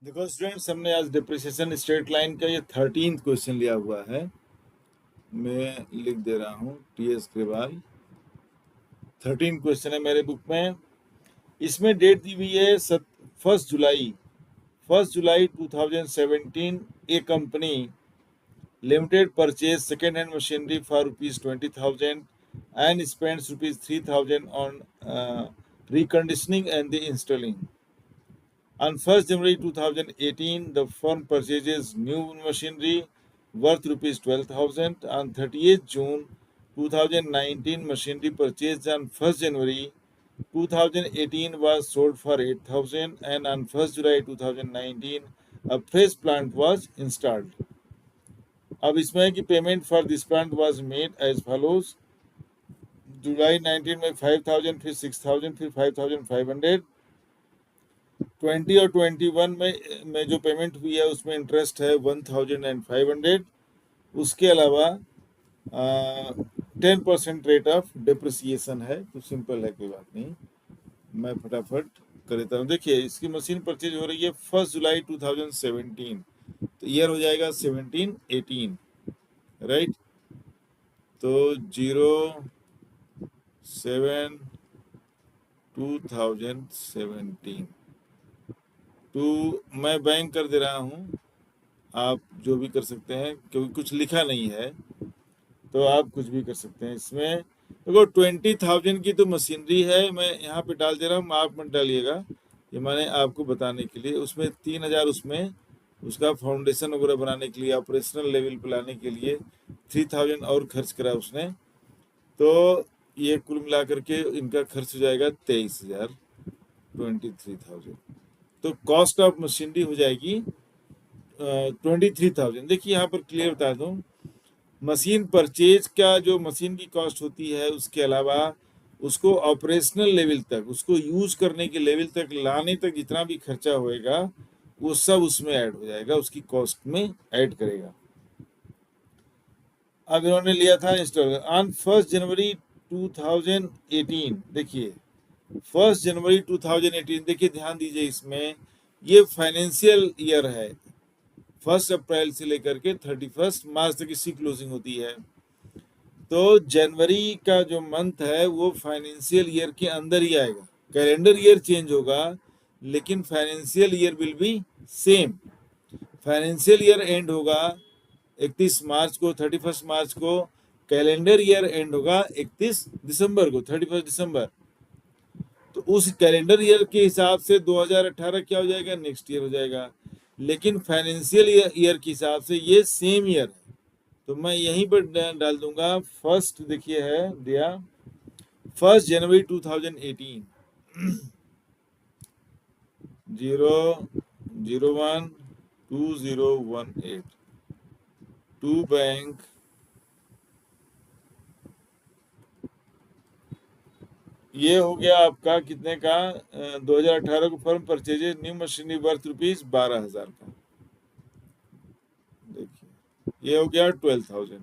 देखो स्टूडेंट्स, हमने आज डिप्रिसिएशन स्ट्रेट लाइन का ये 13th क्वेश्चन लिया हुआ है। मैं लिख दे रहा हूँ टीएस अग्रवाल। 13 क्वेश्चन है मेरे बुक में। इसमें डेट दी हुई है 1 जुलाई 2017। A company limited purchase second hand machinery for ₹20,000 and spends ₹3,000 on reconditioning and the installing. On 1st January 2018, the firm purchases new machinery worth ₹12,000. On 30th June 2019, machinery purchased on 1st January 2018 was sold for ₹8,000, and on 1st July 2019, a fresh plant was installed. अब इसमें है कि payment for this plant was made as follows. जुलाई 19 में 5,000, फिर 6,000, फिर 5,500। 20 और 21 में जो पेमेंट हुई है उसमें इंटरेस्ट है 1,500। उसके अलावा 10% रेट ऑफ डिप्रिसिएशन है। तो सिंपल है, कोई बात नहीं, मैं फटाफट कर देता हूँ। देखिए, इसकी मशीन परचेज हो रही है 1 जुलाई 2017, तो ईयर हो जाएगा 17-18, राइट। तो 07/2017 टू मैं बैंक कर दे रहा हूँ। आप जो भी कर सकते हैं, क्योंकि कुछ लिखा नहीं है तो आप कुछ भी कर सकते हैं इसमें। देखो 20,000 की तो मशीनरी है, मैं यहाँ पे डाल दे रहा हूँ, आप मत डालिएगा, ये मैंने आपको बताने के लिए। उसमें 3,000 उसमें उसका फाउंडेशन वगैरह बनाने के लिए, ऑपरेशनल लेवल पे लाने के लिए 3,000 और खर्च करा उसने। तो ये कुल मिला करके इनका खर्च हो जाएगा 23,000, 23,000। तो कॉस्ट ऑफ मशीनरी हो जाएगी 23,000। देखिए यहाँ पर क्लियर बता दूं, मशीन परचेज का जो मशीन की कॉस्ट होती है, उसके अलावा उसको ऑपरेशनल लेवल तक, उसको यूज करने के लेवल तक लाने तक जितना भी खर्चा होएगा वो सब उसमें ऐड हो जाएगा, उसकी कॉस्ट में ऐड करेगा। अब इन्होंने लिया था इंस्टॉल ऑन 1 जनवरी 2018। देखिए 1 जनवरी 2018, देखिए ध्यान दीजिए, इसमें ये फाइनेंशियल ईयर है। 1 अप्रैल से लेकर के 31 मार्च तक इसकी क्लोजिंग होती है। तो जनवरी का जो मंथ है वो फाइनेंशियल ईयर के अंदर ही आएगा। कैलेंडर ईयर चेंज होगा लेकिन financial year will be same. Financial year and होगा 31 मार्च को, 31 मार्च को। कैलेंडर ईयर एंड होगा 31 दिसंबर को, 31 दिसंबर। तो उस कैलेंडर ईयर के हिसाब से 2018 क्या हो जाएगा, नेक्स्ट ईयर हो जाएगा। लेकिन फाइनेंशियल ईयर के हिसाब से ये सेम ईयर है। तो मैं यहीं पर डाल दूंगा फर्स्ट। देखिए है दिया 1 जनवरी 2018, 0012018 टू बैंक ये हो गया आपका कितने का, 2018 को firm purchases new machinery worth ₹12,000 का। देखिए ये हो गया 12,000।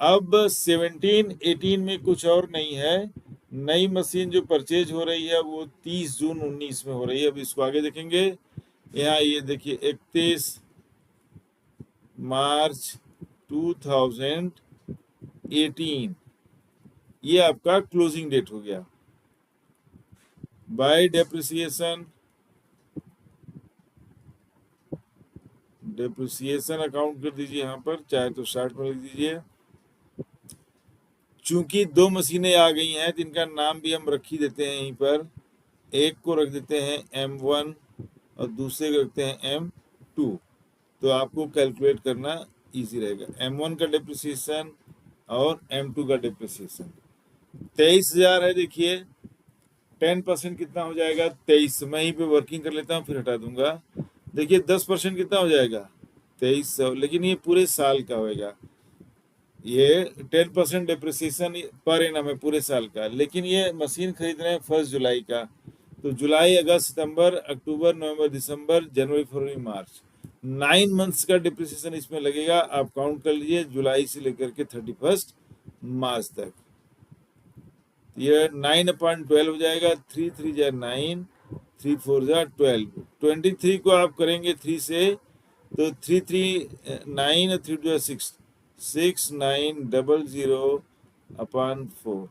अब 17-18 में कुछ और नहीं है। नई मशीन जो परचेज हो रही है वो 30 जून 19 में हो रही है। अब इसको आगे देखेंगे। यहाँ ये देखिए 31 मार्च 2018 ये आपका क्लोजिंग डेट हो गया। बाय डेप्रिसिएशन अकाउंट कर दीजिए यहाँ पर, चाहे तो 60 में लिख दीजिए। चूंकि दो मशीनें आ गई हैं तो इनका नाम भी हम रख ही देते हैं यहीं पर। एक को रख देते हैं M1 और दूसरे को रखते हैं M2, तो आपको कैलकुलेट करना इजी रहेगा। M1 का डिप्रिसिएशन और M2 का डिप्रिसिएशन 23,000 है। देखिए 10% कितना हो जाएगा, 23। मैं यहीं पे वर्किंग कर लेता हूँ फिर हटा दूंगा। देखिए 10% कितना हो जाएगा, 2300। लेकिन ये पूरे साल का होएगा। ये 10% डिप्रिसिएशन पर एनम है पूरे साल का। लेकिन ये मशीन खरीद रहे हैं 1 जुलाई का, तो जुलाई, अगस्त, सितंबर, अक्टूबर, नवंबर, दिसंबर, जनवरी, फरवरी, मार्च, 9 मंथ्स का डिप्रिसिएशन इसमें लगेगा। आप काउंट कर लीजिए जुलाई से लेकर के 31 मार्च तक। ये 9/12 हो जाएगा। 3 3 9, 3 4 जा 12, 23 को आप करेंगे 3 से तो 3 3 9 और 3 2 6, 6900 अपॉन 4,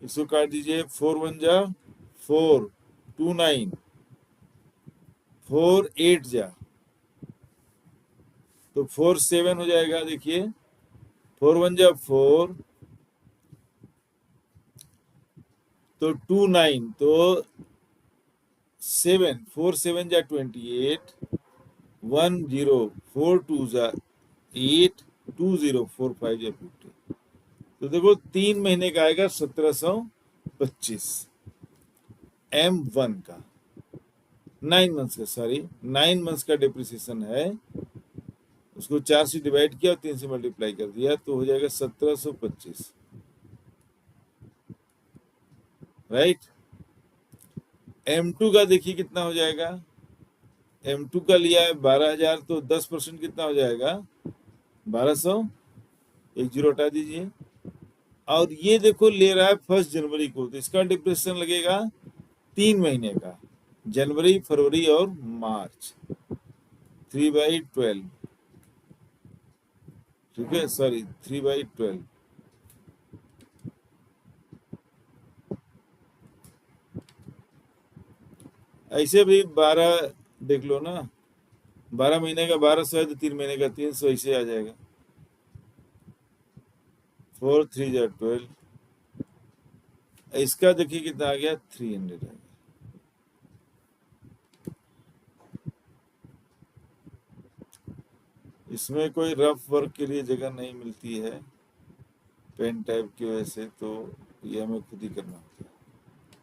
इसको काट दीजिए। 4 1 जा 4, 2 9, 4 8 जा तो 4 7 हो जाएगा। देखिए 4 1 जा 4 तो 2 9 तो 7, 4 7 जा 28, 1 0, 4 2 जा 8, 2 0, 4 5 जा 50। तो देखो 3 महीने का आएगा 1725 M1 का, 9 मंथ्स का, सॉरी 9 मंथ्स का डिप्रिसिएशन है। उसको 4 से डिवाइड किया और 3 से मल्टीप्लाई कर दिया तो हो जाएगा 1725, राइट। M2 का देखिए कितना हो जाएगा। M2 का लिया है 12,000 तो 10% कितना हो जाएगा 1200, 10 हटा दीजिए। और ये देखो ले रहा है 1 जनवरी को, तो इसका डिप्रेशन लगेगा 3 महीने का, जनवरी फरवरी और मार्च, 3/12, ठीक है, सॉरी 3/12। ऐसे भी 12 देख लो ना, 12 महीने का 1200 है तो 3 महीने का 300, ऐसे आ जाएगा। 4 3 जा 12, इसका देखिए कितना आ गया 300 आ गया। इसमें कोई रफ वर्क के लिए जगह नहीं मिलती है पेन टाइप की वजह से, तो ये हमें खुद ही करना होता है,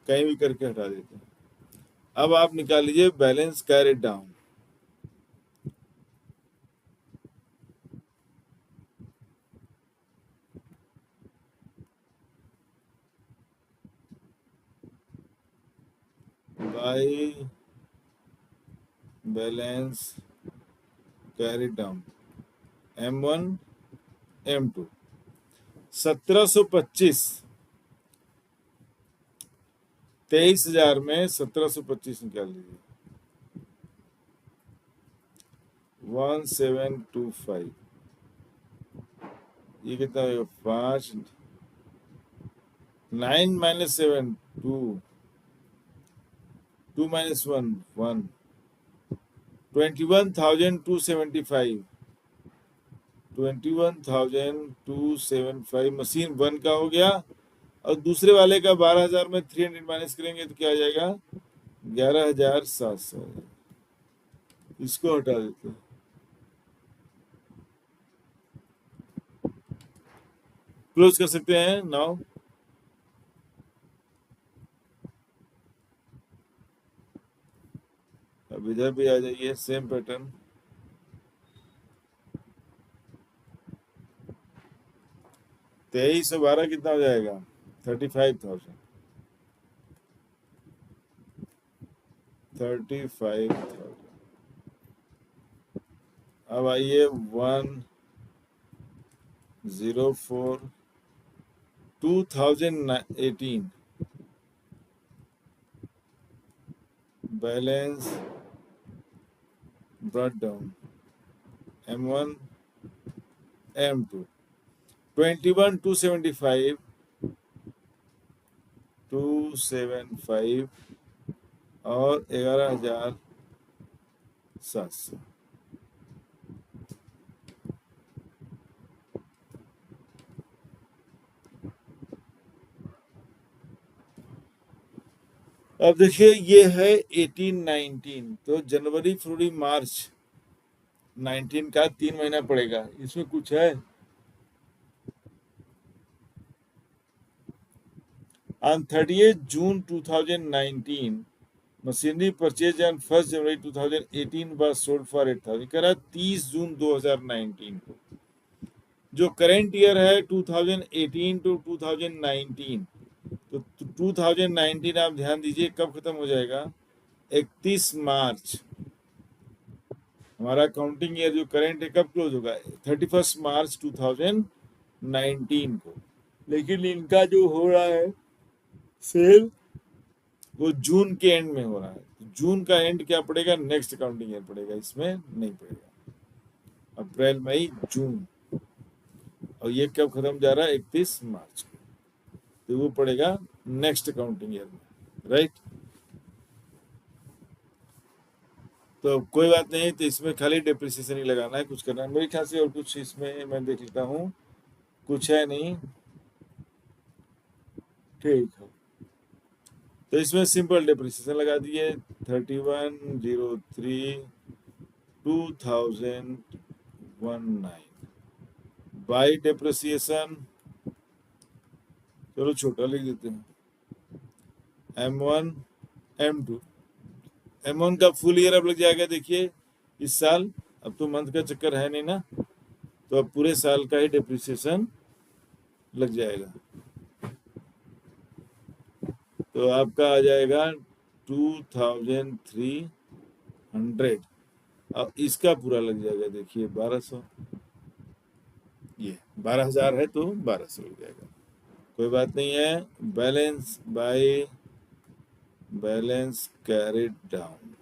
कहीं भी करके हटा देते हैं। अब आप निकाल लीजिए balance carried down. By balance carried down M1 M2 1725, 23,000 में 1725 निकाल लीजिए। 1725, ये कितना है 5, 9 माइनस 7 2, 2 माइनस 1 1, 21,275, 21,275 मशीन 1 का हो गया। और दूसरे वाले का 12,000 में 300 माइनस करेंगे तो क्या आ जाएगा 11,700, इसको हटा देते हैं। क्लोज कर सकते हैं नाउ। अब इधर भी आ जाइए, सेम पैटर्न। तेईस सौ 12 कितना हो जाएगा 35,000, 35,000। अब आइए 104 2018 balance brought down M1 M2 21,275 275 और 11,700। अब देखिए ये है 18-19, तो जनवरी फरवरी मार्च 19 का 3 महीना पड़ेगा, इसमें कुछ है। On 30th June 2019 machinery purchase on 1 January 2018 was sold for 8,000, कह रहा है 30 जून 2019 को। जो करेंट ईयर है 2018 टू 2019, तो 2019 आप ध्यान दीजिए कब खत्म हो जाएगा 31 मार्च। हमारा काउंटिंग ईयर जो करेंट है कब क्लोज होगा 31 मार्च 2019 को। लेकिन इनका जो हो रहा है सेल वो जून के एंड में हो रहा है। जून का एंड क्या पड़ेगा, नेक्स्ट अकाउंटिंग ईयर पड़ेगा, इसमें नहीं पड़ेगा। अप्रैल मई जून, और ये कब खत्म जा रहा है, 31 मार्च को, तो वो पड़ेगा नेक्स्ट अकाउंटिंग ईयर में, राइट। तो कोई बात नहीं, तो इसमें खाली डिप्रिसिएशन ही लगाना है, कुछ करना है मेरे ख्याल से, और कुछ इसमें मैं देख लेता हूँ, कुछ है नहीं, ठीक है। तो इसमें सिंपल डिप्रिसिएशन लगा दिए 31/03/2019 बाई डिप्रिसिएशन, चलो छोटा लिख देते हैं, M1 M2। M1 का फुल ईयर अब लग जाएगा, देखिए इस साल, अब तो मंथ का चक्कर है नहीं ना, तो अब पूरे साल का ही डिप्रिसिएशन लग जाएगा। तो आपका आ जाएगा 2300, अब इसका पूरा लग जाएगा, देखिए 1200, ये 12,000 है तो 1200 लग जाएगा, कोई बात नहीं है। Balance by balance carried down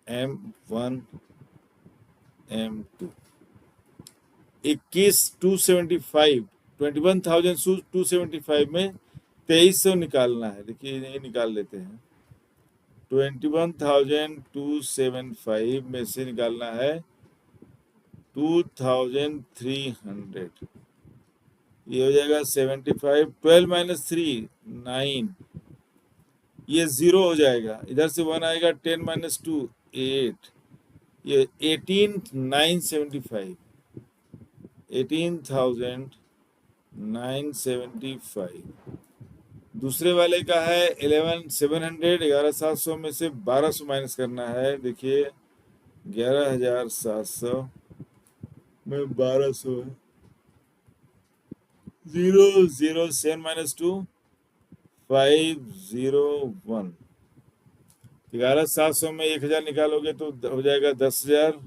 M1 M2 21,275, 21,275 में 2300 निकालना है, देखिए ये निकाल लेते हैं। 21,275 में से निकालना है 2,300, ये हो जाएगा 75, 12 - 3 9, ये 0 हो जाएगा, इधर से 1 आएगा, 10 - 2 8, ये 18,975, 18,975। दूसरे वाले का है 11,700, 11,700 में से 1200 माइनस करना है, देखिए 11,700 में 1200 है, 0 0 7 - 2 501, 11,700 में 1,000 निकालोगे तो हो जाएगा 10,000,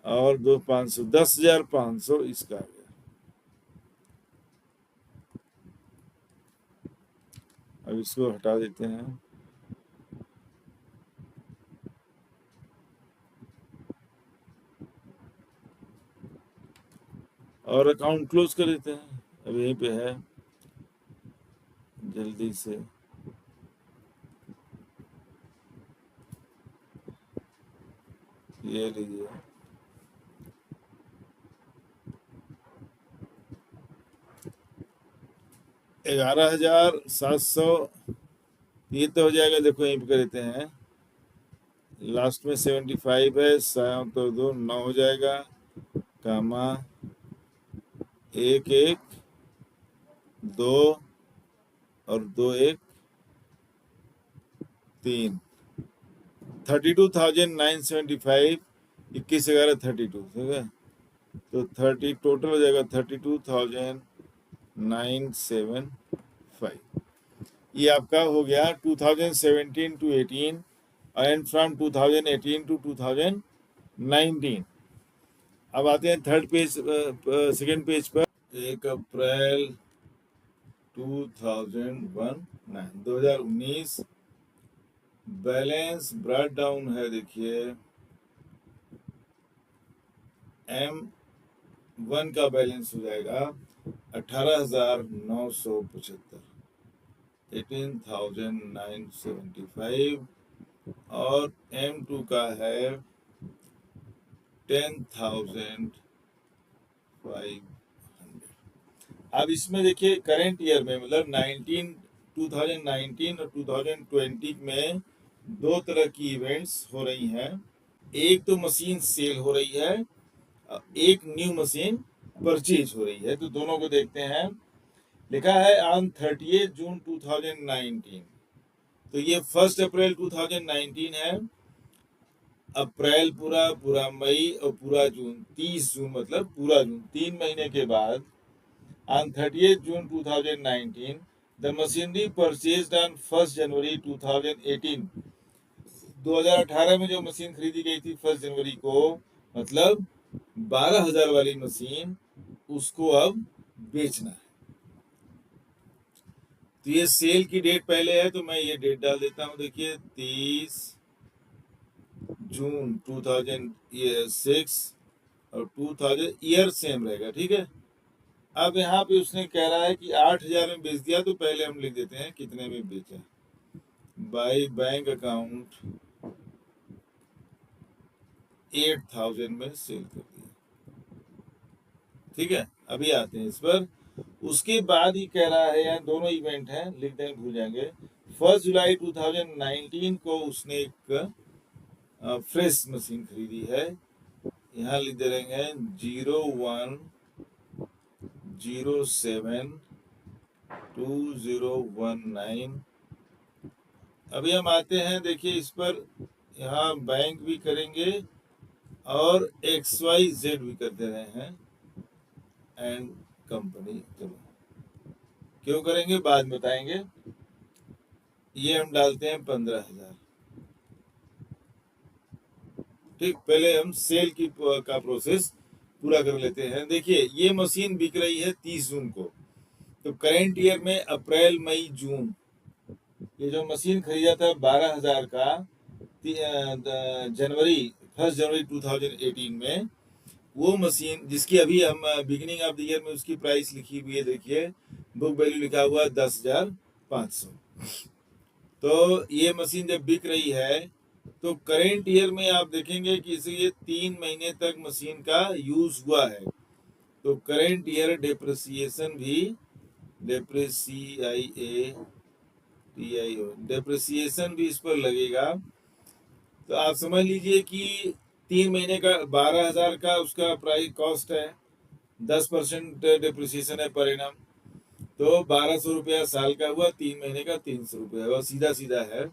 और 2 500, 10,500 इसका आ गया। अब इसको हटा देते हैं, और अकाउंट क्लोज कर देते हैं, अब यहीं पे है, जल्दी से ये लीजिए, $11,700, ये तो हो जाएगा, देखो यहीं पे कर देते हैं, लास्ट में 75 है, 7 तो 2 9 हो जाएगा, कामा 1 1 2 और 2 1 3, 32,975, 21/11 32, ठीक है, तो 30 टोटल हो जाएगा 32,975। ये आपका हो गया 2017 to 18 एंड फ्रॉम 2018 to 2019। अब आते हैं थर्ड पेज, सेकेंड पेज पर, 1 अप्रैल 2019 बैलेंस ब्रॉट डाउन है, देखिए M1 का बैलेंस हो जाएगा 18,975, 18,975, और M2 का है 10,500। अब इसमें देखिए करंट ईयर में, मतलब 2019 और 2020 में दो तरह की इवेंट्स हो रही हैं, एक तो मशीन सेल हो रही है, एक न्यू मशीन परचेज हो रही है, तो दोनों को देखते हैं। लिखा है ऑन 30 जून 2019, तो ये 1 अप्रैल 2019 है, अप्रैल पूरा, पूरा मई और पूरा जून, 30 जून मतलब पूरा जून, 3 महीने के बाद on 30th June 2019 the machinery purchased on 1st January 2018, 2018 में जो मशीन खरीदी गई थी 1 जनवरी को, मतलब 12,000 वाली मशीन, उसको अब बेचना है। तो ये सेल की डेट पहले है, तो मैं ये डेट डाल देता हूँ। देखिए 30 जून 2006 और 2000 ईयर सेम रहेगा, ठीक है। अब यहाँ पे उसने कह रहा है कि 8,000 में बेच दिया, तो पहले हम लिख देते हैं कितने में बेचा। बाई बैंक अकाउंट 8,000 में सेल कर दिया, ठीक है। अभी आते हैं इस पर। उसके बाद ही कह रहा है, यहाँ दोनों इवेंट हैं, लिख देंगे भूल जाएंगे। 1 जुलाई 2019 को उसने एक फ्रेश मशीन खरीदी है। यहाँ लिख दे रहे हैं 01/07/2019। अभी हम आते हैं, देखिए इस पर, यहाँ बैंक भी करेंगे और XYZ भी कर दे रहे हैं, एंड कंपनी। चलो क्यों करेंगे बाद में बताएंगे। ये हम डालते हैं 15,000, ठीक। पहले हम सेल की का प्रोसेस पूरा कर लेते हैं। देखिए ये मशीन बिक रही है 30 जून को, तो करेंट ईयर में अप्रैल मई जून, ये जो मशीन खरीदा था 12,000 का जनवरी 1 जनवरी 2018 में, वो मशीन जिसकी अभी हम बिगिनिंग ऑफ द ईयर में उसकी प्राइस लिखी हुई है, देखिए बुक वैल्यू लिखा हुआ 10,500। तो ये मशीन जब बिक रही है, तो करेंट ईयर में आप देखेंगे कि इसे ये 3 महीने तक मशीन का यूज हुआ है, तो करेंट ईयर डेप्रिसिएशन भी, डेप्रिसिएशन भी इस पर लगेगा। तो आप समझ लीजिए कि 3 महीने का 12,000 का उसका प्राइस कॉस्ट है, 10% डेप्रिसिएशन है पर एनम, तो 1,200 रुपया साल का हुआ, 3 महीने का 300 रुपया हुआ, सीधा सीधा है।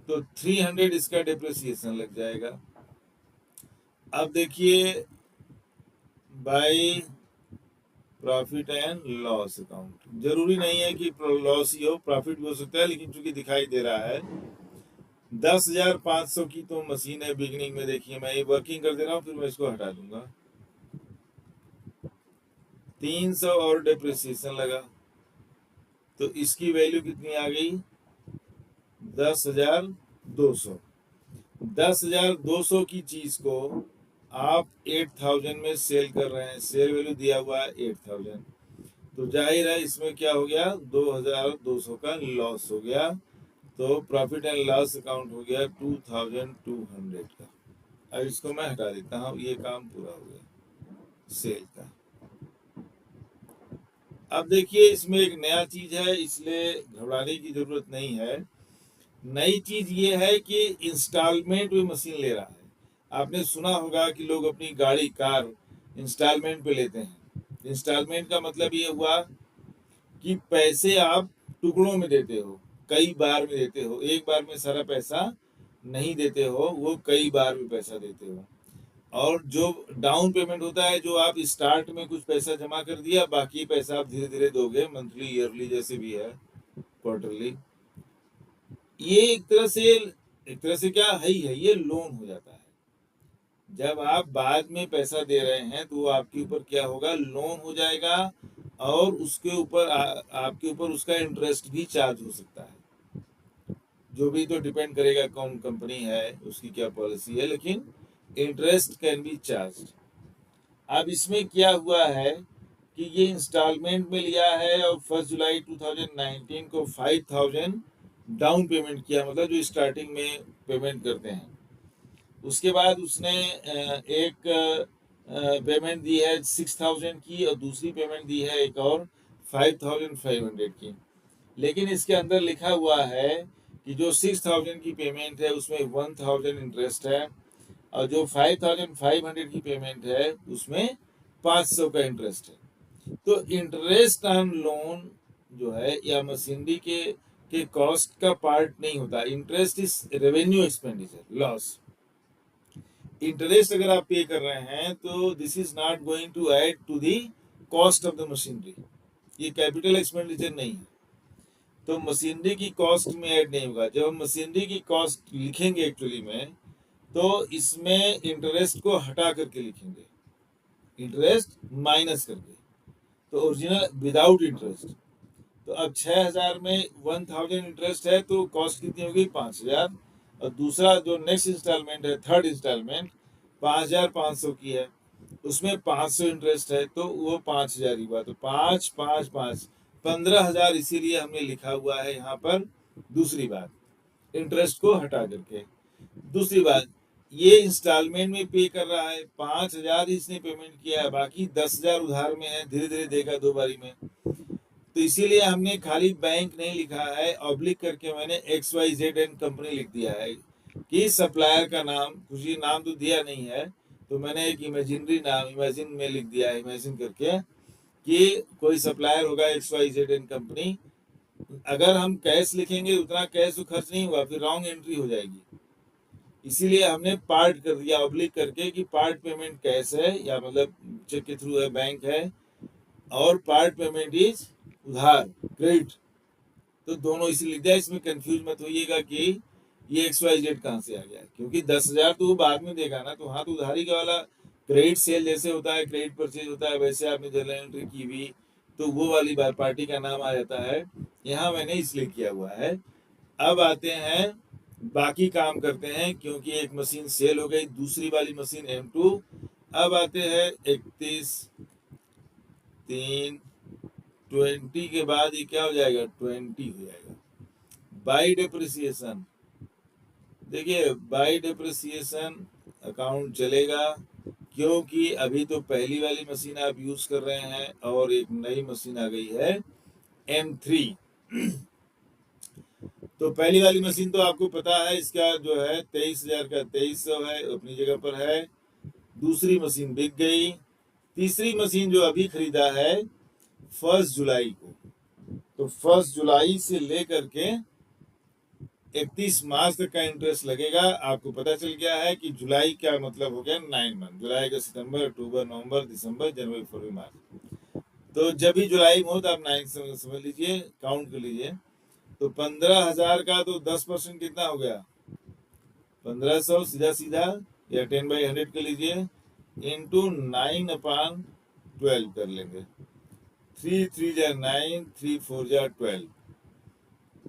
तो 300 इसका डेप्रिसिएशन लग जाएगा। अब देखिए by profit and loss account, जरूरी नहीं है कि लॉस ही हो, प्रॉफिट भी हो सकता है, लेकिन चूंकि दिखाई दे रहा है 10,500 की तो मशीन है बिगनिंग में। देखिए मैं ये वर्किंग कर दे रहा हूँ, फिर मैं इसको हटा दूंगा। 300 और डेप्रिसिएशन लगा, तो इसकी वैल्यू कितनी आ गई, 10,200। 10,200 की चीज को आप 8,000 में सेल कर रहे हैं, सेल वैल्यू दिया हुआ है 8,000, तो जाहिर है इसमें क्या हो गया, 2,200 का लॉस हो गया। तो प्रॉफिट एंड लॉस अकाउंट हो गया 2,200 का। अब इसको मैं हटा देता हूँ, ये काम पूरा हो गया सेल का। अब देखिए इसमें एक नया चीज है, इसलिए घबराने की जरूरत नहीं है। नई चीज ये है कि इंस्टॉलमेंट में मशीन ले रहा है। आपने सुना होगा कि लोग अपनी गाड़ी कार इंस्टॉलमेंट पे लेते हैं। इंस्टॉलमेंट का मतलब ये हुआ कि पैसे आप टुकड़ों में देते हो, कई बार में देते हो, एक बार में सारा पैसा नहीं देते हो, वो कई बार में पैसा देते हो। और जो डाउन पेमेंट होता है, जो आप स्टार्ट में कुछ पैसा जमा कर दिया, बाकी पैसा आप धीरे धीरे दोगे, मंथली ईयरली जैसे भी है, क्वार्टरली। ये एक तरह से क्या है ही है, ये लोन हो जाता है। जब आप बाद में पैसा दे रहे हैं तो वो आपके ऊपर क्या होगा, लोन हो जाएगा, और उसके ऊपर आपके ऊपर उसका इंटरेस्ट भी चार्ज हो सकता है। जो भी, तो डिपेंड करेगा कौन कंपनी है, उसकी क्या पॉलिसी है, लेकिन इंटरेस्ट कैन बी चार्ज। अब इसमें क्या हुआ है कि ये इंस्टॉलमेंट में लिया है, और 1 जुलाई 2019 को 5,000 डाउन पेमेंट किया, मतलब जो स्टार्टिंग में पेमेंट करते हैं। उसके बाद उसने एक पेमेंट दी है 6,000 की, और दूसरी पेमेंट दी है एक और 5,500 की। लेकिन इसके अंदर लिखा हुआ है कि जो 6,000 की पेमेंट है उसमें 1,000 इंटरेस्ट है, और जो 5,500 की पेमेंट है उसमें 500 का इंटरेस्ट है। तो इंटरेस्ट ऑन लोन जो है, या मशीनरी के कॉस्ट का पार्ट नहीं होता। Interest is revenue expenditure loss. Interest अगर आप पे कर रहे हैं, तो this is not going to add to the cost of the machinery, ये कैपिटल एक्सपेंडिचर नहीं है, तो मशीनरी की कॉस्ट में ऐड नहीं होगा। जब हम मशीनरी की कॉस्ट लिखेंगे एक्चुअली में, तो इसमें इंटरेस्ट को हटा करके लिखेंगे, इंटरेस्ट माइनस करके, तो ओरिजिनल विदाउट इंटरेस्ट। तो अब 6,000 में 1,000 इंटरेस्ट है तो कॉस्ट कितनी होगी 5,000। और दूसरा जो नेक्स्ट इंस्टॉलमेंट है, थर्ड इंस्टॉलमेंट 5,500 की है, उसमें 500 इंटरेस्ट है तो वो 5,000 ही हुआ। तो 5 5 5 15,000 इसीलिए हमने लिखा हुआ है यहाँ पर। दूसरी बात, इंटरेस्ट को हटा करके। दूसरी बात, ये इंस्टॉलमेंट में पे कर रहा है, 5,000 इसने पेमेंट किया है, बाकी 10,000 उधार में है, धीरे धीरे देगा 2 बारी में। तो इसीलिए हमने खाली बैंक नहीं लिखा है, ऑब्लिक करके मैंने XYZ एंड कंपनी लिख दिया है कि सप्लायर का नाम, कुछ नाम तो दिया नहीं है, तो मैंने एक इमेजिनरी नाम इमेजिन में लिख दिया है, इमेजिन करके कि कोई सप्लायर होगा XYZ एंड कंपनी। अगर हम कैश लिखेंगे उतना कैश तो खर्च नहीं हुआ, फिर रॉन्ग एंट्री हो जाएगी। इसीलिए हमने पार्ट कर दिया ऑब्लिक करके कि पार्ट पेमेंट कैश है, या मतलब चेक के थ्रू है, बैंक है, और पार्ट पेमेंट इज उधार, क्रेडिट। तो दोनों इसी लिख दिया। इसमें कंफ्यूज मत होइएगा कि ये XYZ कहाँ से आ गया, क्योंकि 10,000 तो वो बाद में देगा ना। तो हाँ, तो उधारी का वाला क्रेडिट सेल जैसे होता है, क्रेडिट परचेज होता है, वैसे आपने जर्नल एंट्री की हुई तो वो वाली बार पार्टी का नाम आ जाता है। यहाँ मैंने इसलिए किया हुआ है। अब आते हैं, बाकी काम करते हैं, क्योंकि एक मशीन सेल हो गई, दूसरी वाली मशीन M2। अब आते हैं 31/3/20 के बाद ये क्या हो जाएगा, 20 हो जाएगा। बाई डेप्रिसिएशन, देखिए बाई डेप्रिसिएशन अकाउंट चलेगा, क्योंकि अभी तो पहली वाली मशीन आप यूज कर रहे हैं और एक नई मशीन आ गई है M3। तो पहली वाली मशीन तो आपको पता है, इसका जो है 23,000 का 2300 है, अपनी जगह पर है। दूसरी मशीन बिक गई। तीसरी मशीन जो अभी खरीदा है 1 जुलाई को, तो 1 जुलाई से लेकर के 31 मार्च तक का इंटरेस्ट लगेगा। आपको पता चल गया है कि जुलाई क्या मतलब हो गया, 9 मंथ। जुलाई का सितंबर, अक्टूबर, नवंबर, दिसंबर, जनवरी, फरवरी, मार्च। तो जब भी जुलाई में हो तो आप 9 समझ लीजिए, काउंट कर लीजिए। तो 15,000 का तो 10% कितना हो गया, 1,500 सीधा सीधा, या 10/100 कर लीजिए, इंटू 9/12 कर लेंगे। 3 3 जा 9, 3 4 जा 12।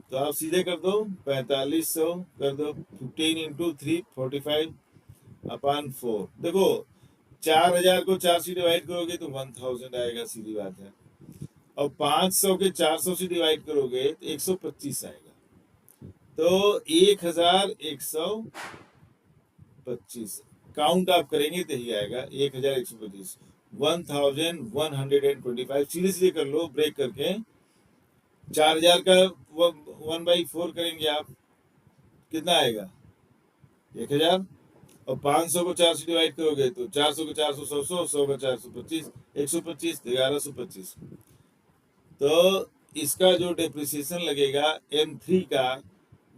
तो आप सीधे कर दो, 4,500 कर दो, 15 इंटू 3 45/4। देखो 4,000 को 4 से डिवाइड करोगे तो 1,000 आएगा, सीधी बात है। और 500 के 400 से डिवाइड करोगे तो 125 आएगा। तो 1,125 काउंट आप करेंगे तो ही आएगा, 1,125, 1,125। सीधे सीधे कर लो, ब्रेक करके। 4,000 का 1/4 करेंगे आप, कितना आएगा 1,000। और 500 को 4 से डिवाइड करोगे तो 400 को 400 100 100 100 का 425 125 1125। तो इसका जो डेप्रिसिएशन लगेगा M3 का,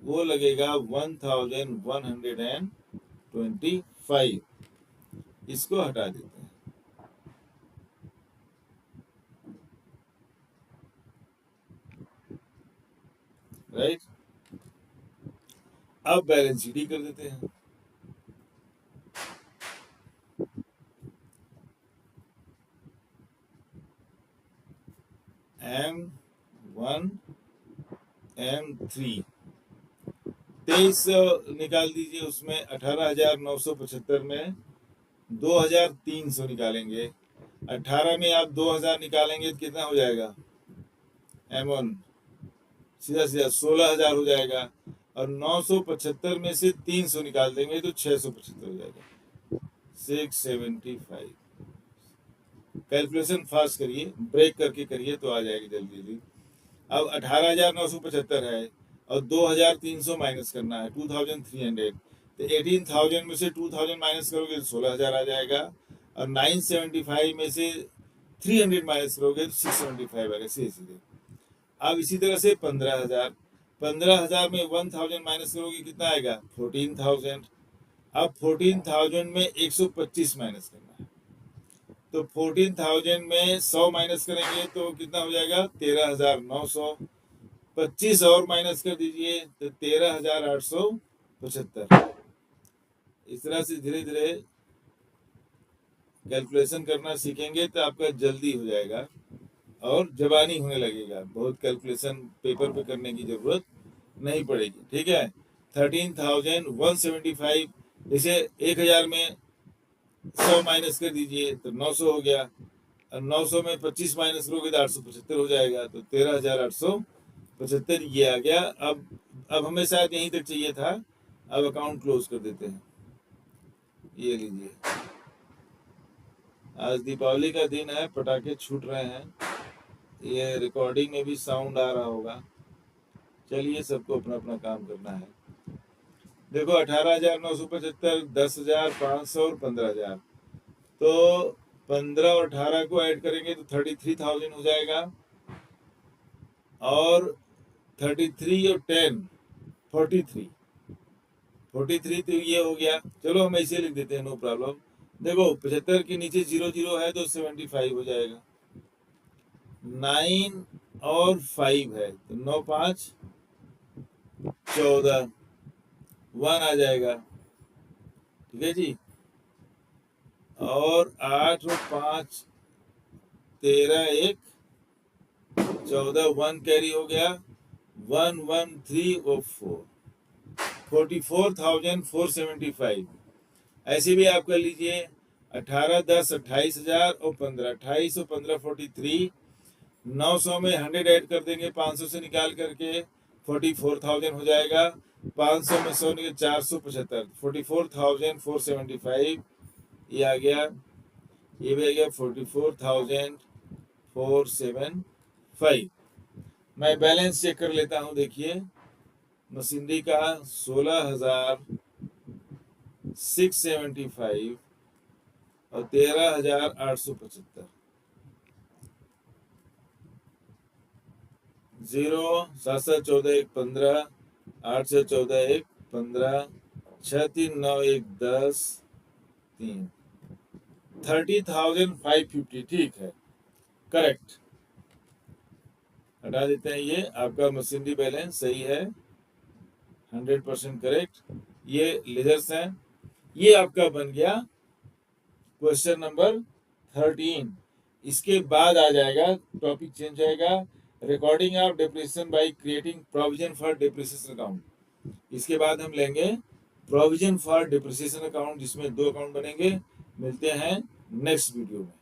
वो लगेगा 1,125। इसको हटा देते हैं। राइट, अब बैलेंस शीट ही कर देते हैं। M1 M3 2300 निकाल दीजिए, उसमें 18,975 में 2,300 निकालेंगे। 18 में आप 2,000 निकालेंगे तो कितना हो जाएगा, M1 सीधा सीधा 16,000 हो जाएगा। और 975 में से 300 निकाल देंगे तो 675 हो जाएगा, 675। कैलकुलेशन फास्ट करिए, ब्रेक करके करिए तो आ जाएगी जल्दी जल्दी। अब 18,975 है और 2,300 माइनस करना है, 2,300। तो 18,000 में से 2,000 माइनस करोगे तो 16,000 आ जाएगा। और 975 में से 300 माइनस करोगे तो 675 आएगा, सीधे सीधे। अब इसी तरह से 15,000, 15,000 में 1,000 माइनस करोगे कितना आएगा, 14,000। अब 14,000 में 125 माइनस करना है, तो 14,000 में 100 माइनस करेंगे तो कितना हो जाएगा, 13,900। 25 और माइनस कर दीजिए तो 13,875। इस तरह से धीरे धीरे कैलकुलेशन करना सीखेंगे तो आपका जल्दी हो जाएगा। और जबानी होने लगेगा, बहुत कैलकुलेशन पेपर पे करने की जरूरत नहीं पड़ेगी। ठीक है, 13,175, जैसे 1,000 में 100 माइनस कर दीजिए तो 900 हो गया, और 900 में 25 माइनस करोगे तो 875 हो जाएगा, तो 13,875 ये आ गया। अब हमें शायद यहीं तक चाहिए था, अब अकाउंट क्लोज कर देते हैं। ये लीजिए, आज दीपावली का दिन है, पटाखे छूट रहे हैं, ये रिकॉर्डिंग में भी साउंड आ रहा होगा। चलिए, सबको अपना अपना काम करना है। देखो, 18,975, 10,500 और 15,000, तो 15 और 18 को ऐड करेंगे तो 33,000 हो जाएगा, और 33 और 10 43, 43 तो ये हो गया। चलो हम ऐसे लिख देते हैं, नो प्रॉब्लम। देखो, 75 के नीचे 0 है तो 75 हो जाएगा। 9 और 5 है तो 9 5 14, 1 आ जाएगा। ठीक है जी, और 8 और 5 13, 1 14, 1 कैरी हो गया, 1 1 3 और 4, 44,475। ऐसे भी आप कर लीजिए, 18 10 28,000 और 15, 28 और 15 43, 900 में 100 ऐड कर देंगे 500 से निकाल करके, 44,000 हो जाएगा। 500 में 100 निकल 475, 44,475 ये आ गया, ये भी आ गया 44,475। मैं बैलेंस चेक कर लेता हूँ। देखिए, मशीनरी का 16,675 और 13,875, 0 7 7 14 1 15, 8 से 14 1 15, 6 3 9 1 10 3, 30,550। ठीक है, करेक्ट। हटा देते हैं, ये आपका मशीनरी बैलेंस सही है, 100% करेक्ट। ये लेजर्स हैं। ये आपका बन गया क्वेश्चन नंबर 13। इसके बाद आ जाएगा, टॉपिक चेंज होएगा, recording of depression by creating provision for depreciation account. इसके बाद हम लेंगे प्रोविजन फॉर डिप्रिसिएशन अकाउंट, जिसमें 2 अकाउंट बनेंगे। मिलते हैं नेक्स्ट वीडियो में।